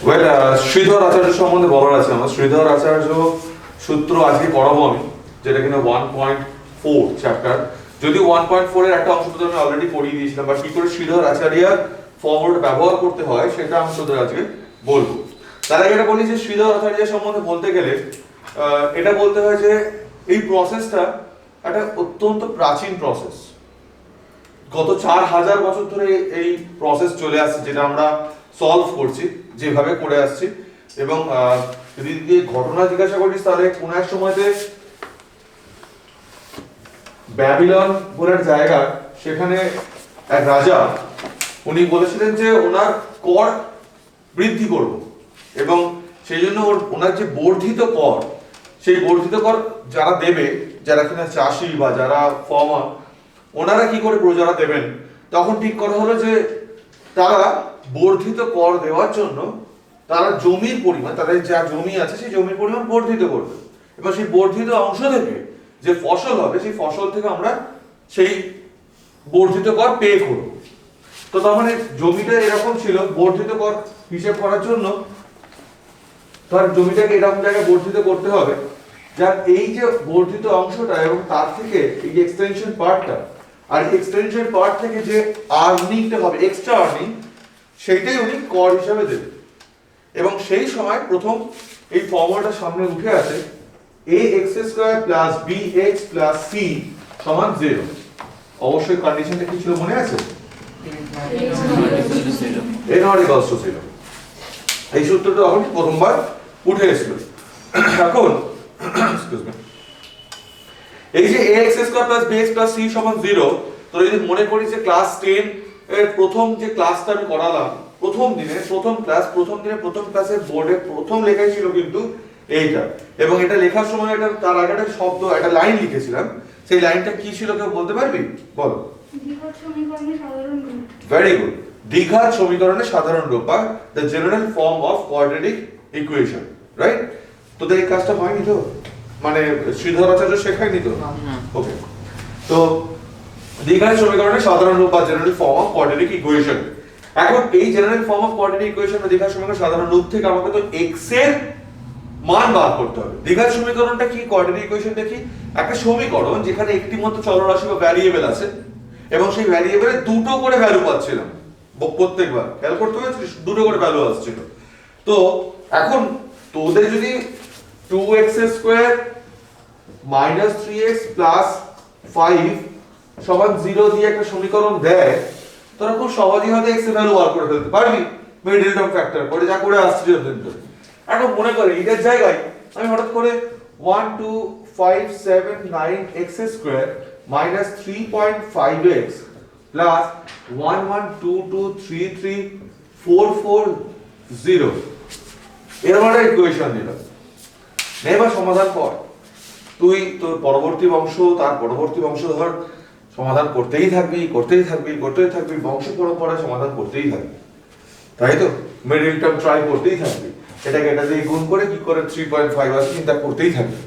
Well Sridhar আচার্য সম্বন্ধে বলার আছে আমার। শ্রীধর আচার্য সূত্র আজকে পড়াবো আমি, যেটা কিনা 1.4 চ্যাপ্টার। যদিও 1.4 এর একটা অংশ তো আমি অলরেডি পড়িয়ে দিয়েছিলাম, বা কি করে শ্রীধর আচার্যের ফর্মুলাটা ব্যবহার করতে হয় সেটা আমি তোদের আজকে বলবো। তার আগে এটা বলি যে শ্রীধর আচার্য সম্বন্ধে বলতে গেলে এটা বলতে হয় যে এই প্রসেসটা একটা অত্যন্ত প্রাচীন প্রসেস। গত 4000 বছর ধরে এই প্রসেস চলে আসছে, যেটা আমরা সলভ করছি, যেভাবে করে আসছি। এবং যদি ঘটনা জিজ্ঞাসা করিস তাহলে কোন এক সময়তে ব্যাবিলন বলে এক জায়গা, সেখানে এক রাজা উনি বলেছিলেন যে ওনার কর বৃদ্ধি করব, এবং সেই জন্য ওনার যে বর্ধিত কর, সেই বর্ধিত কর যারা দেবে, যারা কিনা চাষি বা যারা ফার্মার, ওনারা কি করে প্রজারা দেবেন, তখন ঠিক করা হলো যে তারা বর্ধিত কর দেওয়ার জন্য তারা জমির পরিমাণ, তাদের যা জমি আছে সেই জমির পরিমাণ বর্ধিত করবে, এবং সেই বর্ধিত অংশ থেকে যে ফসল হবে সেই ফসল থেকে আমরা সেই বর্ধিত কর পে করব। তো তার মানে জমিটা এরকম ছিল, বর্ধিত কর হিসেব করার জন্য তার জমিটাকে এরকম জায়গায় বর্ধিত করতে হবে যার এই যে বর্ধিত অংশটা এবং তার থেকে এই যে এক্সটেনশন পার্টটা, আর এক্সটেনশন পার্ট থেকে যে আর্নিংটা হবে, এক্সট্রা আর্নিং, সেইটাই উনি কর হিসাবে দেবেন। এবং সেই সময় প্রথম এই ফর্মুলাটা সামনে উঠে আসে, ax² + bx + c সমান 0। অবশ্যই কন্ডিশনটা কি ছিল মনে আছে? a0 এই সূত্রটা তখন প্রথমবার উঠে এসেছিল। এখন এই যে ax² + bx + c সমান 0, তো যদি মনে করি যে ক্লাস 10 এর প্রথম যে ক্লাসটা আমি করালাম, প্রথম ক্লাসের বোর্ডে প্রথম লেখাই ছিল কিন্তু এইটা। এবং এটা লেখার সময় এটা তার আগে একটা শব্দ, একটা লাইন লিখেছিলাম। সেই লাইনটা কি ছিল কেউ বলতে পারবি? বল। দ্বিঘাত সমীকরণের সাধারণ রূপ। Very good. দ্বিঘাত সমীকরণের সাধারণ রূপ, বা the general form of quadratic equation, right? তো এই কাজটা হয়নি তো, মানে শ্রীধর আচার্য শেখায়নি তো? ওকে। তো দ্বিঘাত সমীকরণের সাধারণ রূপ বা general form of quadratic equation. এখন এই general form of quadratic equation বা দ্বিঘাত সমীকরণের সাধারণ রূপ থেকে আমাকে তো x এর মান বার করতে হবে। দ্বিঘাত সমীকরণটা কি, কোয়াড্রেটিক ইকুয়েশনটা কি? একটা সমীকরণ যেখানে একটি মাত্র চলরাশি বা ভ্যারিয়েবল আছে, এবং সেই ভ্যারিয়েবলে দুটো করে ভ্যালু পাচ্ছিলাম প্রত্যেকবার। খেয়াল করতে হবে দুটো করে ভ্যালু আসছিল। তো এখন তোদের যদি 2x² - 3x + 5 সমান 0 দিয়ে একটা সমীকরণ দেয়, তোরা খুব সহজেই হয়তো x এর ভ্যালু বার করে ফেলতে পারবি মিডল টার্ম ফ্যাক্টর করে, যা করে আসছিস কিন্তু। এখন মনে করে এটার জায়গায় আমি হঠাৎ করে 1 2 5 7 9 x² - 3.5x + 1 1 2 2 3 3 4 4 0 এরকম একটা ইকুয়েশন দিলাম। এবার সমাধান কর। তুই তোর পরবর্তী বংশ, তার পরবর্তী বংশধর সমাধান করতেই থাকবি, বংশ পরম্পরায় সমাধান করতেই থাকবি, তাই তো? মিডল টার্ম ট্রাই করতেই থাকবি, এটাকে এটা দিয়ে গুণ করে কি করে 3.5 আসে চিন্তা করতেই থাকবি,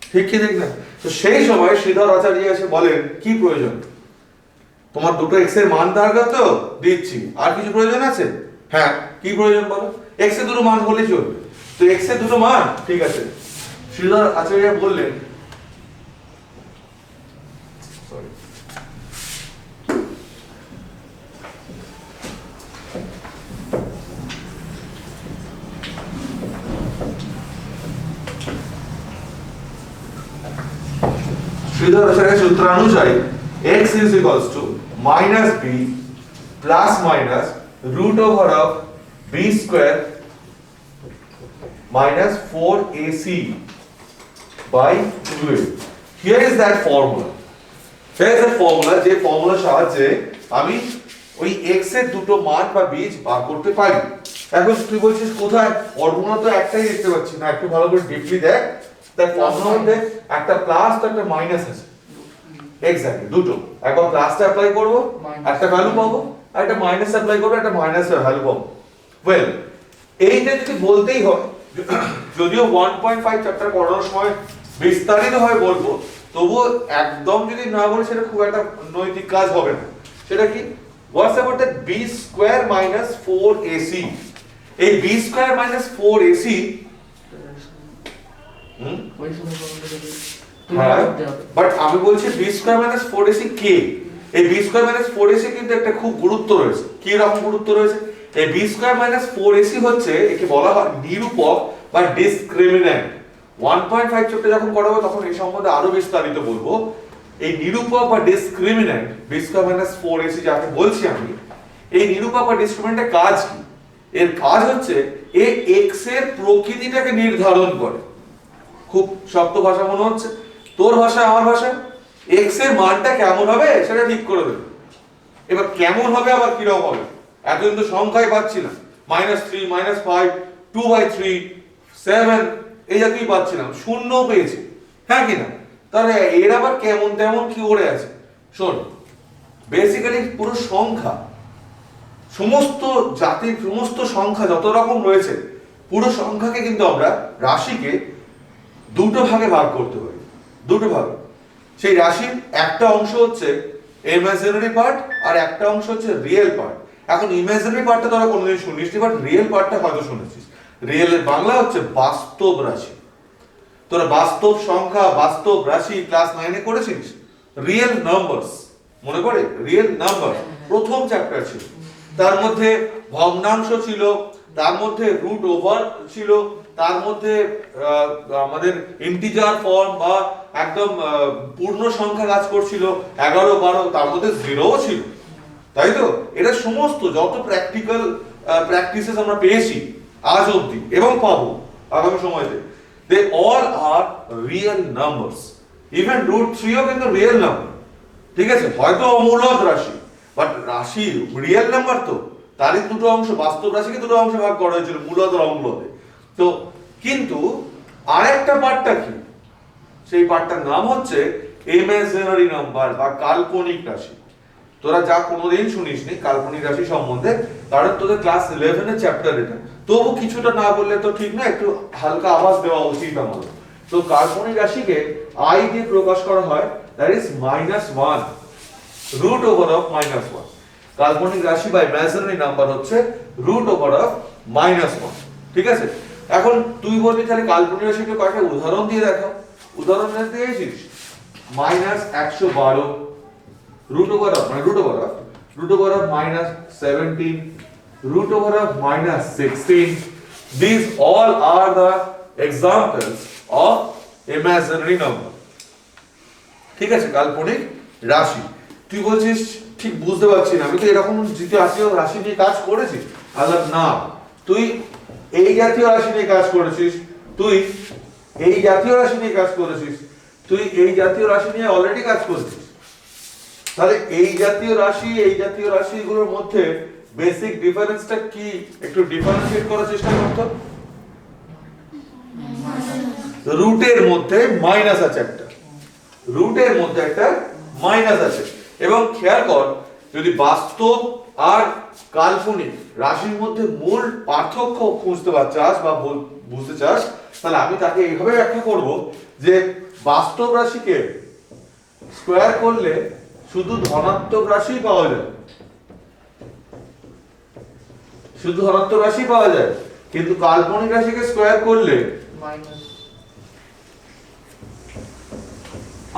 ঠিক কি ঠিক না? তো সেই সময় শ্রীধর আচার্য এসে বলেন কি প্রয়োজন, তোমার দুটো x এর মান দরকার তো, দিচ্ছি। আর কিছু প্রয়োজন আছে? হ্যাঁ, কি প্রয়োজন বলো? x এর দুটো মান হলেই চলবে। তো x এর দুটো মান, ঠিক আছে। শ্রীধর আচার্য বললেন, সরি, শ্রীধর আচার্যের সূত্রানুযায়ী x is equals to minus b plus minus root over of b square minus 4ac by 2a. Here is that formula. Here is the formula, যে ফর্মুলার সাহায্যে আমি ওই x এর দুটো মান বা বীজ বার করতে পারি। এখন তুই বলছিস কোথায়? ফর্মুলা তো একটাই দেখতে পাচ্ছি না, একটু ভালো করে ডিপলি দেখ। তার ফর্মুলার মধ্যে একটা প্লাস তো একটা মাইনাস আছে। এক্স্যাক্টলি দুটো। একবার প্লাসটা অ্যাপ্লাই করব, একটা ভ্যালু পাবো, আর একটা মাইনাস অ্যাপ্লাই করব, একটা মাইনাসের ভ্যালু পাবো। ওয়েল, এইটা যদি বলতেই হয়, যদিও 1.5 চ্যাপ্টার পড়ানোর সময় বিস্তারিতভাবে বলবো, তবুও একদম যদি না বলি সেটা খুব একটা নৈতিক কাজ হবে না। সেটা কি? What's about that b² - 4ac? এই b স্কয়ার মাইনাস 4ac ওই সমীকরণটা যদি হ্যাঁ বাট আমি বলছি b স্কয়ার মাইনাস 4ac কে এই b স্কয়ার মাইনাস 4ac কিন্তু একটা খুব গুরুত্ব রয়েছে কি রকম গুরুত্ব রয়েছে এই b স্কয়ার মাইনাস 4ac হচ্ছে একে বলা হয় নিরূপক বা ডিসক্রিমিন্যান্ট 1.5 চ্যাপ্টার যখন করাবো তখন এই সম্বন্ধে আরো বিস্তারিত বলবো এই নিরূপক বা ডিসক্রিমিন্যান্ট b স্কয়ার মাইনাস 4ac যাকে বলছি আমি এই নিরূপক বা ডিসক্রিমিন্যান্টের কাজ কি এর কাজ হচ্ছে এই x এর প্রকৃতিটাকে নির্ধারণ করে খুব শক্ত ভাষা মনে হচ্ছে তোর ভাষা আমার ভাষা x এর মানটা কেমন হবে সেটা ঠিক করে দেবে এবার কেমন হবে আবার কি রকম হবে এতদিন তো সংখ্যাই পাচ্ছি না -3 -5 2/3 7 এই জাতীয় পাচ্ছিলাম শূন্য পেয়েছি হ্যাঁ কি না তাহলে এর আবার কেমন তেমন কি ওরে আছে শোন বেসিক্যালি পুরো সংখ্যা সমস্ত জাতির সমস্ত সংখ্যা যত রকম রয়েছে পুরো সংখ্যাকে কিন্তু আমরা রাশিকে দুটো ভাগে ভাগ করতে পারি দুটো ভাগে সেই রাশির একটা অংশ হচ্ছে ইমাজিনারি পার্ট আর একটা অংশ হচ্ছে রিয়েল পার্ট এখন ইমাজিনারি পার্টটা তোরা কোনোদিন শুনিস নি বাট রিয়েল পার্টটা হয়তো শুনেছিস রিয়েল এর বাংলা হচ্ছে বাস্তব রাশি তোরা বাস্তব সংখ্যা বাস্তব রাশি ক্লাস 9 এ করেছিস রিয়েল নাম্বারস মনে পড়ে রিয়েল নাম্বার প্রথম চ্যাপ্টার ছিল তার মধ্যে ভগ্নাংশ ছিল তার মধ্যে রুট ওভার ছিল তার মধ্যে আমাদের ইন্টিজার ফর্ম বা একদম পূর্ণ সংখ্যা কাজ করছিল 11 12 তার মধ্যে জিরোও ছিল তাই তো এটা সমস্ত যত প্র্যাকটিক্যাল প্র্যাকটিসেস আমরা পেয়েছি আজ অবধি এবং পাবো আগামী সময়তে they all are real numbers even root 3 ও কিন্তু রিয়েল নাম্বার ঠিক আছে হয়তো অমূলক রাশি বাট রাশি রিয়েল নাম্বার তো তারই দুটো অংশ বাস্তব রাশিকে দুটো অংশে ভাগ করা হয়েছিল মূলত আর অমূলতে তো কিন্তু আরেকটা পার্টটা কি সেই পার্টটার নাম হচ্ছে ইমাজিনারি নাম্বার বা কাল্পনিক রাশি তোরা যা কোনোদিন শুনিসনি কাল্পনিক রাশি সম্বন্ধে কারণ তোদের ক্লাস 11 এর চ্যাপ্টার এটা তবু কিছুটা না বললে তো ঠিক না একটু হালকা আওয়াজ দেওয়া উচিত আমাদের তো কাল্পনিক রাশিকে i দিয়ে প্রকাশ করা হয় that is -1 root over of -1 কাল্পনিক রাশি বা ইমাজিনারি নাম্বার হচ্ছে root over of -1 ঠিক আছে এখন তুই বলবি তাহলে কাল্পনিক রাশিকে কয়েকটা উদাহরণ দিয়ে দেখাও উদাহরণ দিয়েছিস -112 root over of -17 root over of -16 these all are the examples of imaginary number ঠিক আছে কাল্পনিক রাশি তুই বলছিস ঠিক বুঝতে পারছি না আমি তো এরকম জাতীয় রাশি নিয়ে কাজ করেছি আল্লাহ না তুই এই জাতীয় রাশি নিয়ে কাজ করেছিস তুই এই জাতীয় রাশি নিয়ে কাজ করেছিস তুই এই জাতীয় রাশি নিয়ে অলরেডি কাজ করেছিস তাহলে এই জাতীয় রাশিগুলোর মধ্যে বেসিক ডিফারেন্সটা কি একটু ডিফারেন্সিয়েট করার চেষ্টা করতো রুটের মধ্যে মাইনাস আছে একটা রুটের মধ্যে একটা মাইনাস আছে এবং খেয়াল কর যদি বাস্তব আর কাল্পনিক রাশির মধ্যে মূল পার্থক্য খুঁজতে চাস বা বুঝতে চাস তাহলে আমি তাকে এইভাবে ব্যাখ্যা করব যে বাস্তব রাশিকে স্কয়ার করলে শুধু ধনাত্মক রাশি পাওয়া যায় শুধু ধনাত্মক রাশি পাওয়া যায় কিন্তু কাল্পনিক রাশিকে স্কয়ার করলে মাইনাস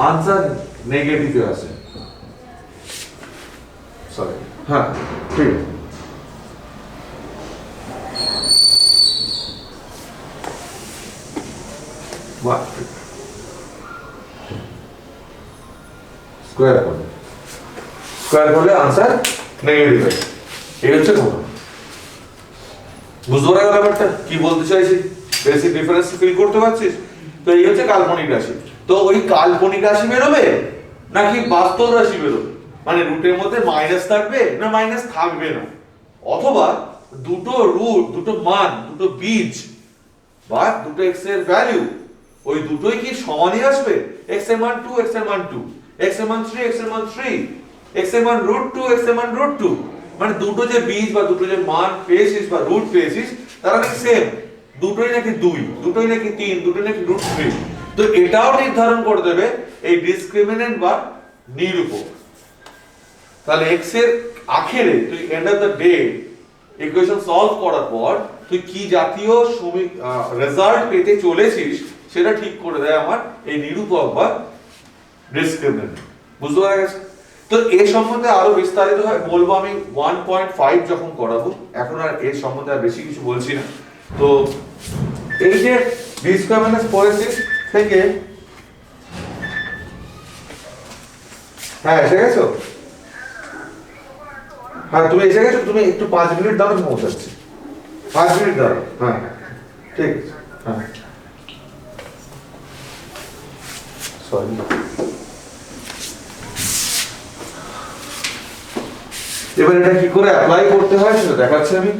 आंसर नेगेटिव আসে সরি হ্যাঁ ঠিক বাট স্কয়ার করলে आंसर নেগেটিভ আসে এই হচ্ছে কথা বুঝতে পারলে ব্যাপারটা কি বলতে চাইছি বেসিক ডিফারেন্স ফিল করতে পারছিস তো এই হচ্ছে কাল্পনিক রাশি তো ওই কাল্পনিক রাশি বেরোবে নাকি বাস্তব রাশি বেরোবে মানে রুটের মধ্যে মাইনাস থাকবে না মাইনাস থাকবে না অথবা দুটো রুট দুটো মান দুটো বীজ বা দুটো x এর ভ্যালু ওই দুটোই কি সমানই আসবে x এর মান 2 x এর মান 2 x এর মান 3 x এর মান 3 x এর মান √2 x এর মান √2 মানে দুটো যে বীজ বা দুটো যে মান পেয়েছিস বা রুট পেয়েছিস তারা নাকি সেম দুটোই নাকি 2 দুটোই নাকি 3 দুটোই নাকি √3 তো এটাও নির্ধারণ করে দেবে এই ডিসক্রিমিন্যান্ট বা নিরূপক তাহলে x এর আখেরে তুই end of the day equation solve করার পর তুই কি জাতীয় রেজাল্ট পেতে চলেছিস সেটা ঠিক করে দেয় আমার এই নিরূপক বা ডিসক্রিমিনেন্ট। বুঝতে পারা গেছে? তো এর সম্বন্ধে আরো বিস্তারিত হয় বলবো আমি 1.5 যখন করাবো, এখন আর এর সম্বন্ধে আর বেশি কিছু বলছি না। তো এই যে বি স্কয়ার মাইনাস 4ac থেকে, হ্যাঁ এসে গেছো? হ্যাঁ তুমি এসে গেছো, তুমি একটু 5 মিনিট দাও, আমি পৌঁছাচ্ছি। 5 মিনিট দাও, হ্যাঁ ঠিক আছে, হ্যাঁ সরি। এবার এটা কি করে অ্যাপ্লাই করতে হয় সেটা দেখাচ্ছি আমি।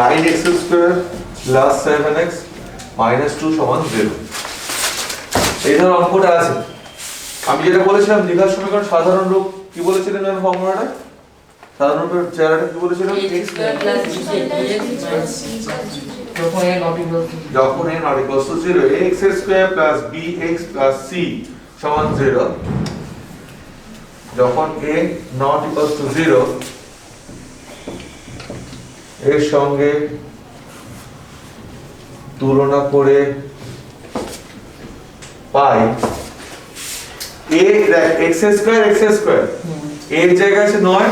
Nine x square plus 7x minus 2 সমান 0। এই ধরনের অঙ্কটা আছে। আমি যেটা বলেছিলাম দ্বিঘাত সমীকরণ সাধারণ রূপ, কি বলেছিলাম জানো ফর্মুলাটা? সাধারণ রূপের চেহারাটা কি বলেছিলাম? ax square plus যখন a not equal to যখন a not equal to 0, ax square plus bx plus c সমান 0, যখন a not equal to 0 এর সঙ্গে তুলনা করে পাই a x স্কয়ার এর জায়গা আছে 9,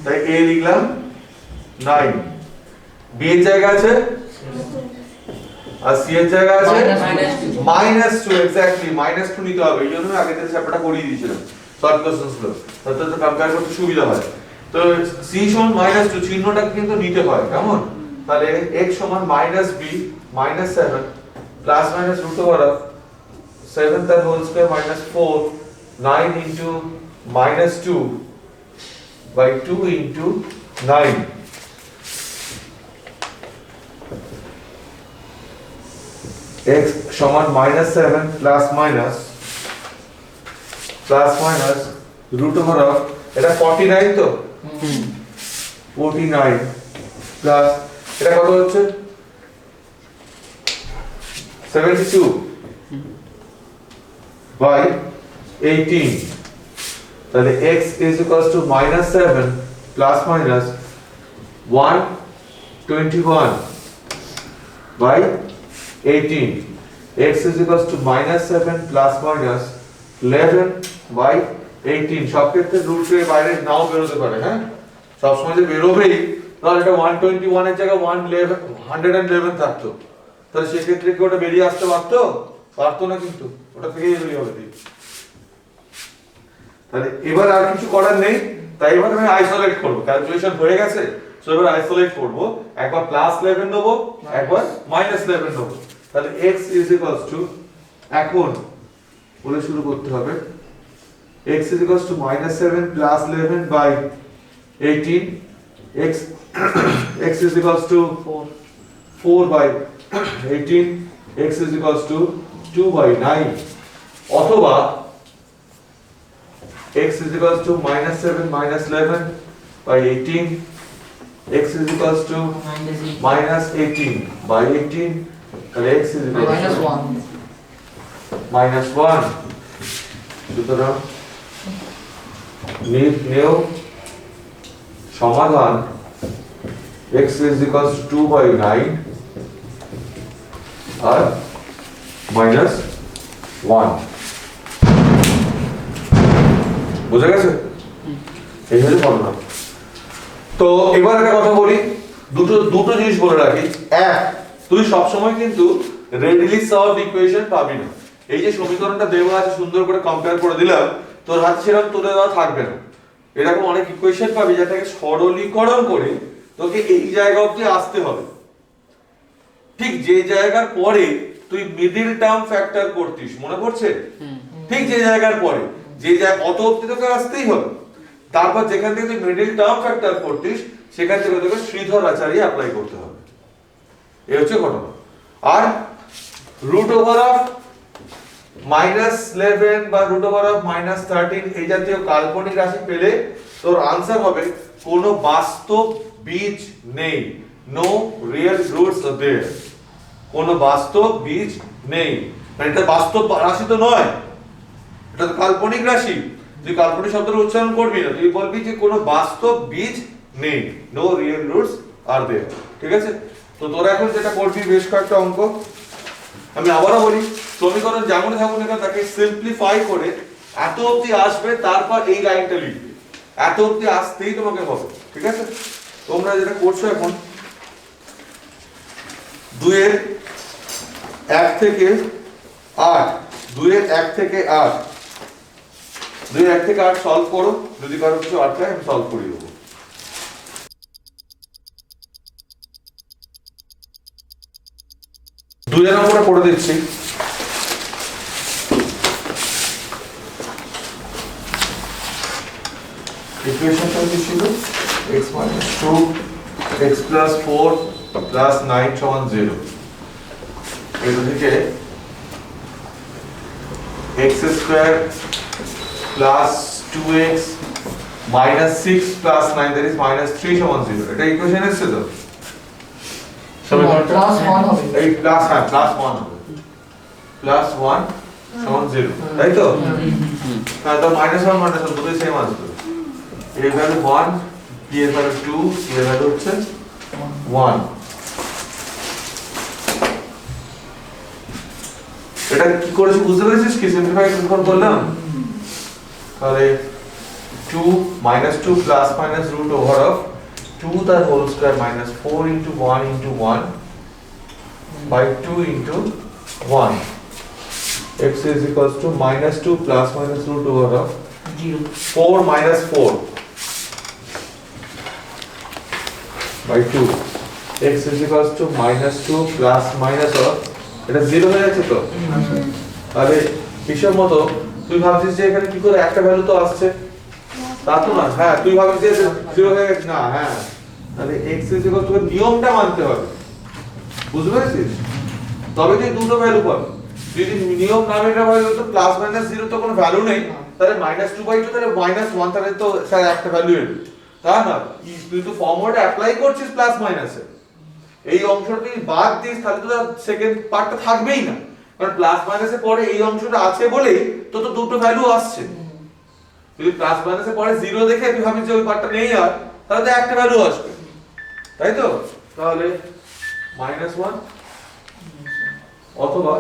তাই a লিখলাম 9, b এর জায়গা আছে আর c এর জায়গা আছে -2, এক্স্যাক্টলি -2 নিতে হবে। এই জন্য আমি আগে থেকে চ্যাপ্টারটা করিয়ে দিয়েছিলাম শর্ট কোশ্চেনস গুলো, তাতে তো কম্পেয়ার করতে সুবিধা হয়। তো c সমান -2 চিহ্নটা কিন্তু নিতে হয়, কেমন? তাহলে x সমান -b -7 plus minus root over of 7 তার whole square -4 9 into -2 by 2 into 9 x সমান -7 plus minus root over of, এটা 49 তো 49 প্লাস এটা কত হচ্ছে 72 by 18, তাহলে x is equals to -7 plus minus 121 by 18, x is equals to -7 plus minus 11 by 18। সব ক্ষেত্রে রুট এর বাইরে নাও বেরোতে পারে, হ্যাঁ সব সময় যে বেরোবেই তাহলে এটা 121 এর জায়গায় 111 থাকতো, তাহলে সেক্ষেত্রে কি ওটা বেরিয়ে আসতে পারতো না, কিন্তু ওটা থেকেই বেরিয়ে হবে। তাহলে এবার আর কিছু করার নেই, তাই এবার আমি আইসোলেট করব, ক্যালকুলেশন হয়ে গেছে। সো এবার আইসোলেট করব, একবার +11 দেব, একবার -11 দেব। তাহলে x is equals to, এখন বলে শুরু করতে হবে, x is equals to -7 plus 11 by 18, x is equals to 4 by 18, x is equals to 2 by 9, অথবা x is equals to -7 minus 11 by 18, x is equals to -18 by 18, তাহলে x is equals to -1। সুতরাং নির্ণেয় সমাধান x is equals to 2 by 9 আর -1। বুঝা গেছে? এই হলো formula. তো এবার একটা কথা বলি, দুটো জিনিস বলে রাখি। এক, তুই সব সময় কিন্তু রেডিলি সলভড ইকুয়েশন পাবি না। এই যে সমীকরণটা দেওয়া আছে সুন্দর করে কম্পেয়ার করে দিলাম, তোর হাতে সেরকম তুলে দেওয়া থাকবে না। এরকম অনেক ইকুয়েশন পাবি যেটাকে সরলীকরণ করে তোকে এই জায়গা অবধি আসতে হবে। ঠিক যে জায়গার পরে তুই মিডল টার্ম ফ্যাক্টর করতিস, মনে পড়ছে? ঠিক যে জায়গার পরে যে অত অবধি তোকে আসতেই হবে। তারপর যেখান থেকে তুই মিডল টার্ম ফ্যাক্টর করতিস সেখান থেকে তোকে শ্রীধর আচার্য অ্যাপ্লাই করতে হবে। এই হচ্ছে ঘটনা। আর রুট ওভার অফ -11 বা রুট ওভার অফ -13 এই জাতীয় কাল্পনিক রাশি পেলে তোর আনসার হবে কোনো বাস্তব বীজ নেই, no real roots are there. কোনো বাস্তব বীজ নেই, মানে এটা বাস্তব রাশি তো নয়, এটা তো কাল্পনিক রাশি। তুই কাল্পনিক শব্দের উচ্চারণ করবি না, তুই বলবি যে কোনো বাস্তব বীজ নেই, নো রিয়েল রুটস আর দেয়ার। ঠিক আছে? তো তোরা এখন যেটা করবি, বেশ কয়েকটা অঙ্ক আমি আবারও বলি, সমীকরণ যেমন থাকুক না কেন তাকে সিম্পলিফাই করে এত অবধি আসবে, তারপর এই লাইনটা লিখবে, এত অবধি আসতেই তোমাকে হবে। ঠিক আছে? তোমরা যেটা করছো এখন, 2 এর 1 থেকে 8, 2 এর 1 থেকে 8, 2 এর 1 থেকে 8 সলভ করো, যদি কারো কিছু আটকায় আমি সলভ করে দেবো। দুই নম্বরে পড়ে দিচ্ছি, ইকুয়েশনটা কি ছিল? x - 2 x + 4 + 9 = 0। এটা থেকে x² + 2x - 6 + 9 that is -3 = 0। এটা ইকুয়েশন এসেছে তো? প্লাস 1 হবে। এই প্লাস, হ্যাঁ প্লাস 1 হবে, +1 = 0, তাই তো? হ্যাঁ, তো -1 দুটোই সেম আসবে। এর ভ্যালু 1, b এর ভ্যালু 2, c এর ভ্যালু হচ্ছে 1। এটা কি করেছি বুঝতে পেরেছিস কি? সিম্পলিফাই করলাম, তাহলে 2 -2 ± root over of 2 the whole square minus 4 into 1 into 1 by 2 into 1, x is equals to -2 ± root over of 0 4 minus 4 by 2, x is equals to -2 plus minus of, এটা 0 হয়ে যাচ্ছে তো? তাহলে হিসাব মতো তুই ভাবছিস যে এখানে কি করে একটা ভ্যালু তো আসছে, তা তো না। হ্যাঁ, তুই ভাবছিস যে 0 হয়ে গেছে না, হ্যাঁ, তাহলে x is equals to নিয়মটা মানতে হবে, বুঝতে পেরেছিস? তবে তুই দুটো ভ্যালু পাবি। যদি নিয়ম না মেনে হয় তো প্লাস মাইনাস 0 তো কোনো ভ্যালু নেই, তাহলে -2/2 তাহলে -1, তাহলে তো স্যার একটা ভ্যালু এলো, তা না। তুই তো ফর্মুলাটা অ্যাপ্লাই করছিস প্লাস মাইনাসে, এই অংশটা তুই বাদ দিস তাহলে তো সেকেন্ড পার্টটা থাকবেই না, কারণ প্লাস মাইনাসে পরে এই অংশটা আছে বলেই তো দুটো ভ্যালু আসছে। যদি প্লাস মাইনাসে পরে 0 দেখে তুই ভাবিস যে ওই পার্টটা নেই আর, তাহলে তো একটা ভ্যালু আসবে, তাই তো? তাহলে -1 অথবা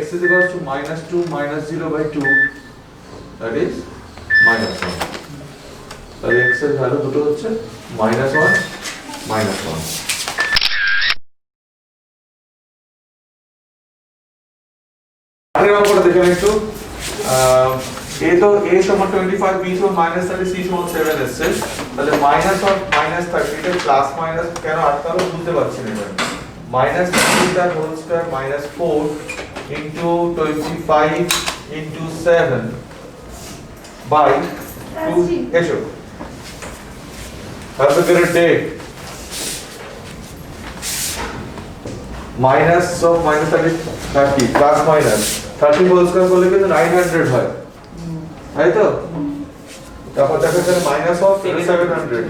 x is equals to -2 - 0/2, that is -1। তাহলে x এর ভ্যালু দুটো হচ্ছে -1 -1। আগের অঙ্কটা দেখে নিন একটু। a তো a সমান 25, b সমান -30, c সমান 7 এসেছে, তাহলে -1 -30 তে প্লাস মাইনাস কেন আটকালো বুঝতে পারছি না এবার। -30 তার whole square -4 into 25 into 7 by 2, এসো have a great day, minus of -30 plus minus 30 whole square করলে কিন্তু 900 হয়, তাই তো? তারপর দেখা যাচ্ছে মাইনাস অফ 700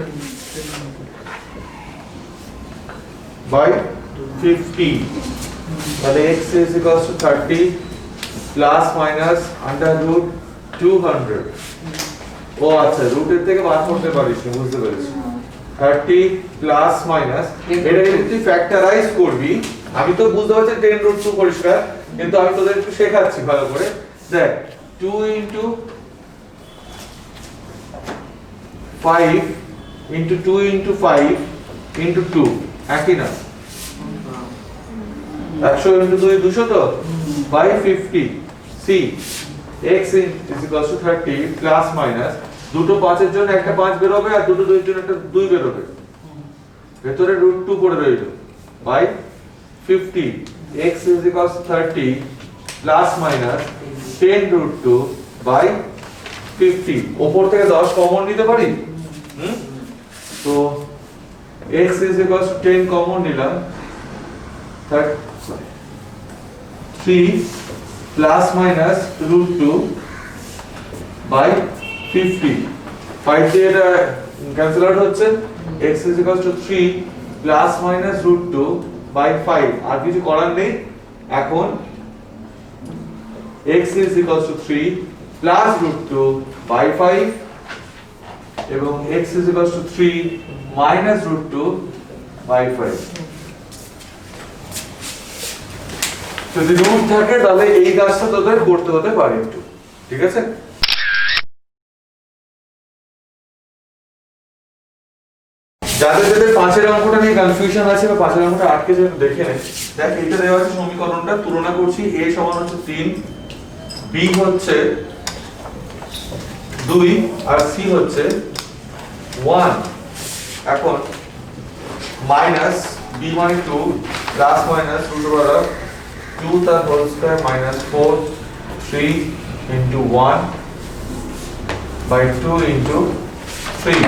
by 50, তাহলে x is equals to 30 plus minus under root 200। ও আচ্ছা, রুটের থেকে বার করতে পারিস, বুঝতে পেরেছি। 30 plus minus, এটা যদি তুই ফ্যাক্টরাইজ করবি, আমি তো বুঝতে পারছি 10 root 2 পরিষ্কার, কিন্তু আমি তোদের একটু শেখাচ্ছি ভালো করে। দেখ 2 into 5 into 2 into 5 into 2 একই না? 100 into 2 200 তো, by 50, c x is equals to 30 plus minus, দুটো 5 এর জন্য একটা 5 বের হবে আর দুটো 2 এর জন্য একটা 2 বের হবে, ভেতরে √2 পড়ে রইল, by 50, x is equals to 30 plus minus 10 √2 by 50। উপর থেকে 10 কমন নিতে পারি, তো x is equals to 10 common নিলাম, 3 plus minus √2 by 50, 5 দিয়ে এটা ক্যান্সেল আউট হচ্ছে, x is equals to 3 plus minus √2 by 5, আর কিছু করার নেই। এখন x is equals to 3 plus root two by 5 এবং x is equals to 3 minus root two by 5। যদি রুট থাকে তাহলে এই কাজটা তোদের করতে হতে পারে একটু, ঠিক আছে? যাদের যাদের পাঁচের অঙ্কটা নিয়ে কনফিউশন আছে বা পাঁচের অঙ্কটা আটকে যায় দেখে নে। দেখ এটা দেওয়া আছে সমীকরণটা তুলনা করছি, a সমান হচ্ছে 3, b হচ্ছে 2 আর c হচ্ছে 1। এখন মাইনাস b মানে 2 plus minus root over of 2 তার whole square minus 4 3 into 1 by 2 into 3।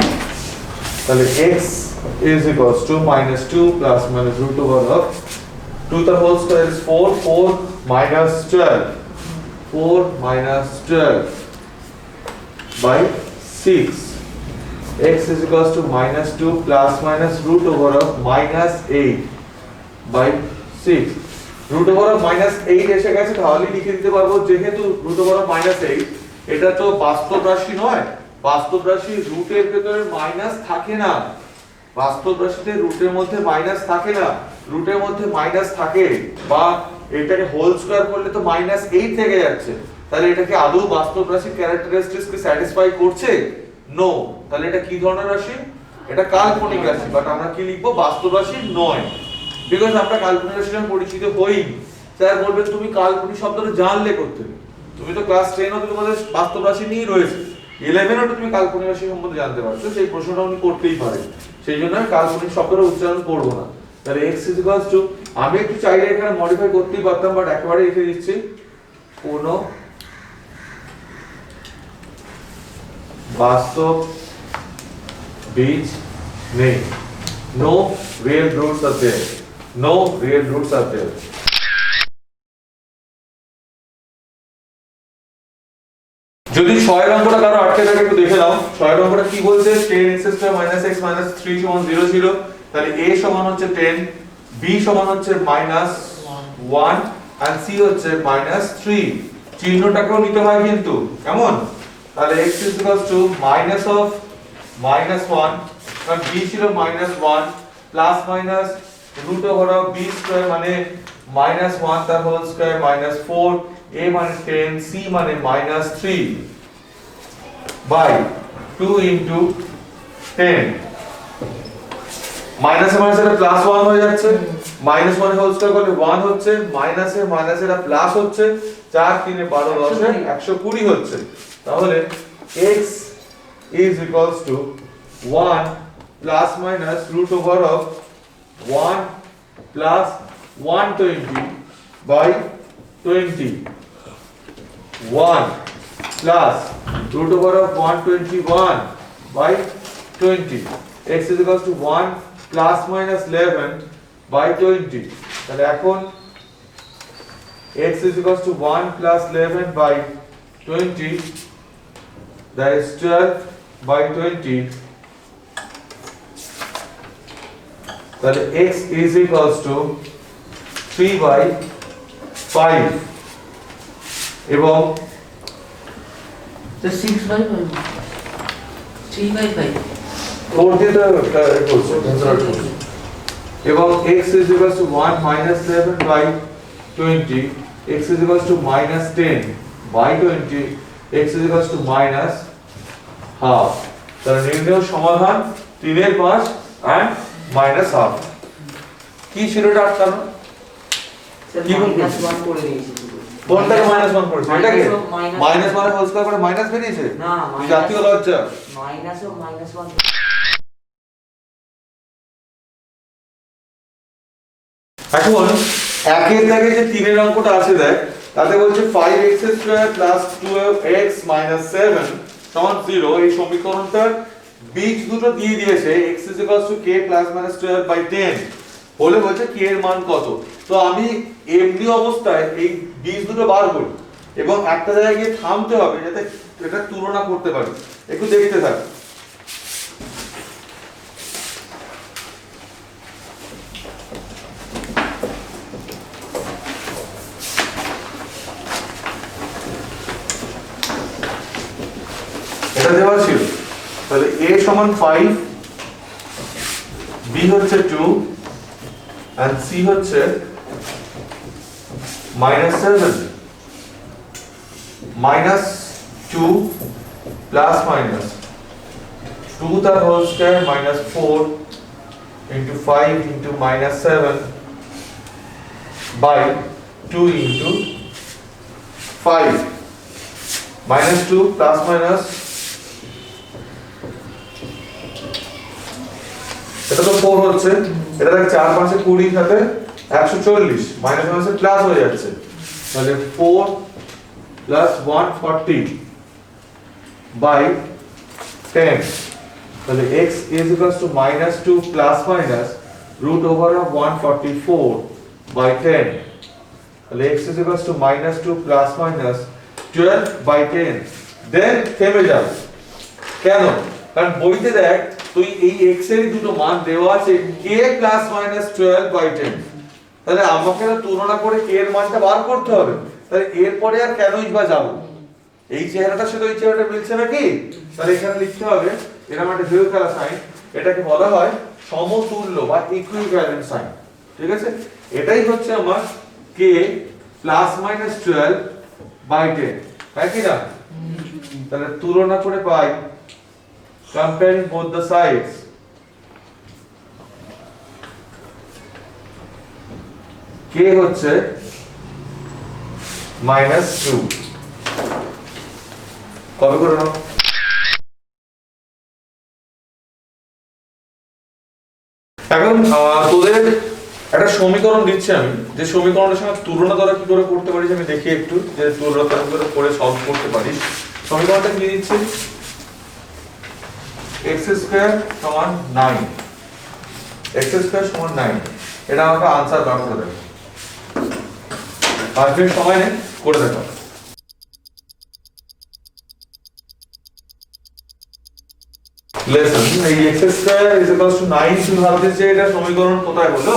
তাহলে x is equals to minus 2 plus minus root over of 2 the whole square is 4 4 minus 12 4 minus 12 by 6। x is equals to minus 2 plus minus root over of minus 8 by 6। root over of minus 8 এসে গেছে, তাহলে লিখে দিতে পারবো যেহেতু root over of minus 8 এটা তো বাস্তব রাশি নয়, বাস্তব রাশি রুটের ভেতরে মাইনাস থাকে না, বাস্তব রাশিতে রুটের মধ্যে মাইনাস থাকে না, রুটের মধ্যে মাইনাস থাকে বা এটাকে হোল স্কয়ার করলে তো মাইনাস 8 থেকে যাচ্ছে, তাহলে এটা কি আদৌ বাস্তব রাশির ক্যারেক্টারিস্টিক্স কে স্যাটিসফাই করছে? নো। তাহলে এটা কি ধরনের রাশি? এটা কাল্পনিক রাশি, বাট আমরা কি লিখবো? বাস্তব রাশি নয়, বিকজ আমরা কাল্পনিক রাশির সঙ্গে পরিচিত হইনি। স্যার বলবেন তুমি কাল্পনিক শব্দটা জানলে করতে, তুমি তো ক্লাস 10 অবধি তোমাদের বাস্তব রাশি নিয়ে রয়েছে, 11 এ তুমি কাল্পনিক রাশি সম্বন্ধে জানতে পারছো, সেই প্রশ্নটা উনি করতেই পারে, সেই জন্য আমি কাল্পনিক শব্দটা উচ্চারণ করব না। তাহলে x is equals to, আমি একটু চাইলে এখানে মডিফাই করতেই পারতাম, বাট একেবারে লিখে দিচ্ছি কোনো বাস্তব বীজ নেই, no real roots are there, no real roots are there। যদি 6 এর অঙ্কটা কারো আটকে থাকে একটু দেখে নাও। 6 এর অঙ্কটা কি বলছে? 10x² - x - 3 = 0 ছিল, তাহলে a সমান হচ্ছে 10, b সমান হচ্ছে -1 আর c হচ্ছে -3। চিহ্নটাকেও নিতে হয় কিন্তু, কেমন? তাহলে x is equals to minus of -1 কারণ b ছিল -1 plus minus root over of b square মানে -1 তার হোল স্কয়ার -4 a মানে 10 c মানে -3 by 2 into 10। মাইনাস এর মাইনাস এটা প্লাস 1 হয়ে যাচ্ছে, -1 হোল স্কয়ার করলে 1 হচ্ছে, মাইনাসে মাইনাস এটা প্লাস হচ্ছে, 4 3 12 10 120 হচ্ছে। তাহলে x is equals to 1 plus minus root over of 1 plus 120 by 20, 1 plus root over of 121 by 20। x is equals to 1 plus minus 11 by 20। তাহলে এখন x is equals to 1 plus 11 by 20, that is 12 by 20। তাহলে x is equals to 3 by 5 এবং So 6 by 5. 3 by 5. 4 দিয়ে তো বলছে এবং x is equals to 1 minus 11 by 20, x is equals to minus 10 by 20, x is equals to minus half। তাহলে নির্ণয় সমাধান 3 এর 5 and minus half। কি ছিল এটা আটকানো? কি -1 করে দিয়েছি পুরো। কোনটাকে -1 করেছে? এটা কি minus -1 হোল স্কয়ার করে মাইনাস বেরিয়েছে? না, জাতীয় লজ্জা। -1। এখন একের দাগে যে 3 এর অঙ্কটা আছে দেখ, তাতে বলছে 5x² + 12x - 7 = 0। এই সমীকরণটার বীজ দুটো দিয়ে দিয়েছে, x is equals to k plus minus 12 by 10 বলে বলছে k এর মান কত। তো আমি এমনি অবস্থায় এই বীজ দুটো বার করি এবং একটা জায়গায় গিয়ে থামতে হবে যাতে এটা তুলনা করতে পারি। একটু দেখতে থাক। এটা দেওয়া ছিল, তাহলে a সমান 5, b হচ্ছে 2 and c হচ্ছে -7, -2 plus minus 2 the whole square minus 4 into 5 into -7 by 2 into 5 -2 plus minus, এটা তো 4 হচ্ছে, এটা দেখ 4 5 এ 20 সাথে 140 মাইনাস মাইনাসে প্লাস হয়ে যাচ্ছে, তাহলে 4 plus 140 by 10, তাহলে x is equals to -2 plus minus root over of 144 by 10, তাহলে x is equals to -2 plus minus 12 by 10, then থেমে যাবে। কেন? কারণ বইতে দেখ তুই এই x এর দুটো মান দেওয়া আছে k plus minus 12 by 10, তাহলে আমাকে তো তুলনা করে k এর মানটা বার করতে হবে, তাহলে এর পরে আর কেনই বা যাব, এই চেহারাটার সাথে ওই চেহারাটা মিলছে নাকি, তাহলে এখানে লিখতে হবে এরকম একটা ঢেউ খেলা সাইন, এটাকে বলা হয় সমতুল্য বা ইকুইভ্যালেন্ট সাইন, ঠিক আছে? এটাই হচ্ছে আমার k plus minus 12 by 10, তাই কি না? তাহলে তুলনা করে পাই comparing both the sides, k হচ্ছে -2, কবে করে নাও? এখন তোদের একটা সমীকরণ দিচ্ছি আমি, যে সমীকরণের সঙ্গে তুলনা তোরা কি করে করতে পারিস আমি দেখি একটু, যে তুলনা কি করে করে সলভ করতে পারিস। সমীকরণটা কি দিচ্ছি, x স্কয়ার সমান 9, x স্কয়ার সমান 9, এটা আমাকে आंसर বার করে দেবে, 5 মিনিট সময় নেই, করে দেখো। লেসন এই x square is equal to 9, তুমি ভাবছিস যে এটা সমীকরণ কোথায় হলো,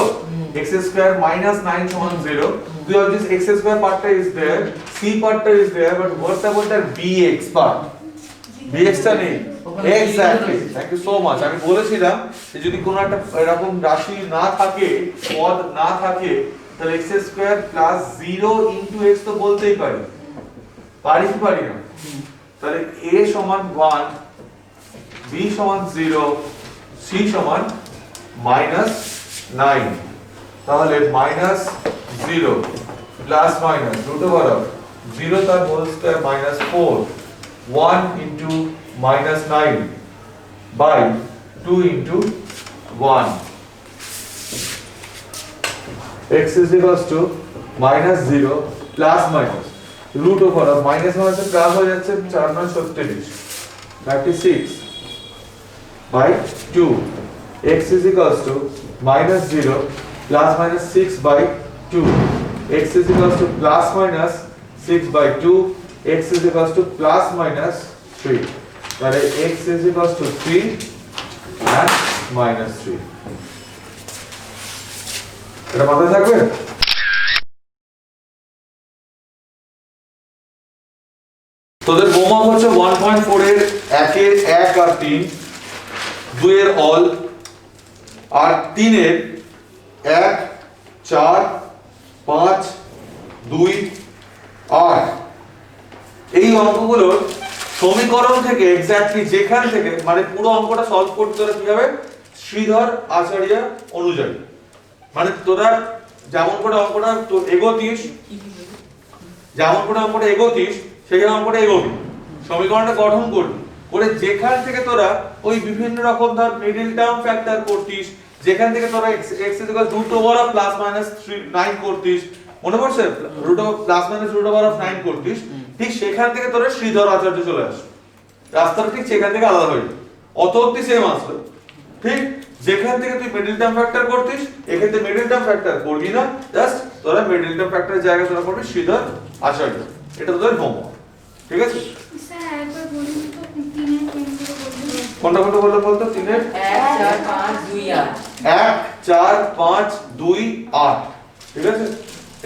x স্কয়ার -9 সমান 0, তুই ভাবছিস x স্কয়ার পার্টটা ইজ देयर, c পার্টটা is there, but what's about that bx part, bx টা নেই। Exactly, thank you so much. আমি বলেছিলাম যে যদি কোনো একটা এরকম রাশি না থাকে, পদ না থাকে, তাহলে x square plus 0 into x তো বলতেই পারি, পারি কি পারি না? তাহলে a সমান 1, b সমান 0, c সমান -9, তাহলে -0 plus minus root over of 0 তার whole square -4, 1 into -9 by 2 into 1, x is equals to -0 plus minus root over of minus minus plus হয়ে যাচ্ছে 4 9 36 36 by 2, x is equals to -0 plus minus 6 by 2, x is equals to plus minus 6 by 2, x is equals to plus minus 3, তাহলে x is equals to 3 and minus 3, এটা মাথায় থাকবে? তোদের বোমা হচ্ছে 1.4 এর 1 এর 1 আর 3, 2 এর অল, আর 3 এর 1 4 5 2 8, এই অঙ্কগুলোর সমীকরণ থেকে এক্স্যাক্টলি যেখান থেকে মানে পুরো অঙ্কটা সলভ করতে হলে কি হবে, শ্রীধর আচার্য অনুযায়ী, মানে তোরা যেমন করে অঙ্কটা তো এগোতিস, যেমন করে অঙ্কটা এগোতিস সেই অঙ্কটা এগোবি, সমীকরণটা গঠন করবি, করে যেখান থেকে তোরা ওই বিভিন্ন রকম ধর মিডল টার্ম ফ্যাক্টর করতিস, যেখান থেকে তোরা x root over of plus minus 9 করতিস, মনে পড়ছে root over plus minus root over of 9 করতিস, ঠিক সেখান থেকে তোরা শ্রীধর আচার্য চলে আসে, রাস্তাটা ঠিক সেখান থেকে আলাদা হয়ে অত অব্দি সেম আসবে, ঠিক যেখান থেকে তুই মিডল টার্ম ফ্যাক্টর করতিস এখানে মিডল টার্ম ফ্যাক্টর করবি না, জাস্ট তোরা মিডল টার্ম ফ্যাক্টরের জায়গায় তোরা করবি শ্রীধর আচার্য, এটা তোদের হোমওয়ার্ক, ঠিক আছে? স্যার একবার বলুন তো 3 এর কেন্দ্র বলুন, কোনটা কোনটা বললো বলতো? 3 এর 1 4 5 2 8, 1 4 5 2 8, ঠিক আছে?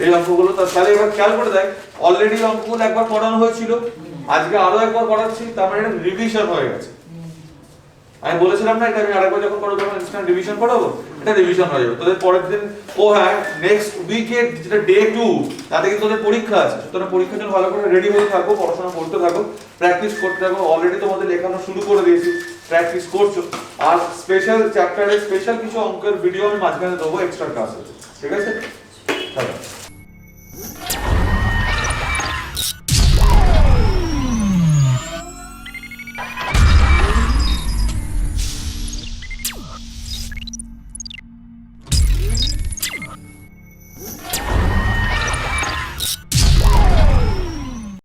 এই অঙ্কগুলো তাহলে এবার খেয়াল করে দেখ, অলরেডি অঙ্কগুলো একবার পড়ানো হয়েছিল, আজকে আরো একবার করাচ্ছি, তার মানে রিভিশন হয়ে গেছে। আমি বলেছিলাম না এটা আমি আরেকবার যখন করবো তখন ইনস্ট্যান্ট রিভিশন করাবো, এটা রিভিশন হয়ে যাবে। তোদের পরের দিন হ্যাঁ নেক্সট উইকে যেটা ডে 2 তাতে কিন্তু তোদের পরীক্ষা আছে, সুতরাং পরীক্ষার জন্য ভালো করে রেডি হয়ে থাকো, পড়াশোনা করতে থাকো, প্র্যাকটিস করতে থাকো। অলরেডি তোমাদের লেখানো শুরু করে দিয়েছি, প্র্যাকটিস করছো। আর স্পেশাল চ্যাপ্টারে স্পেশাল কিছু অঙ্কের ভিডিও আমি মাঝখানে দেবো, এক্সট্রা ক্লাস আছে, ঠিক আছে?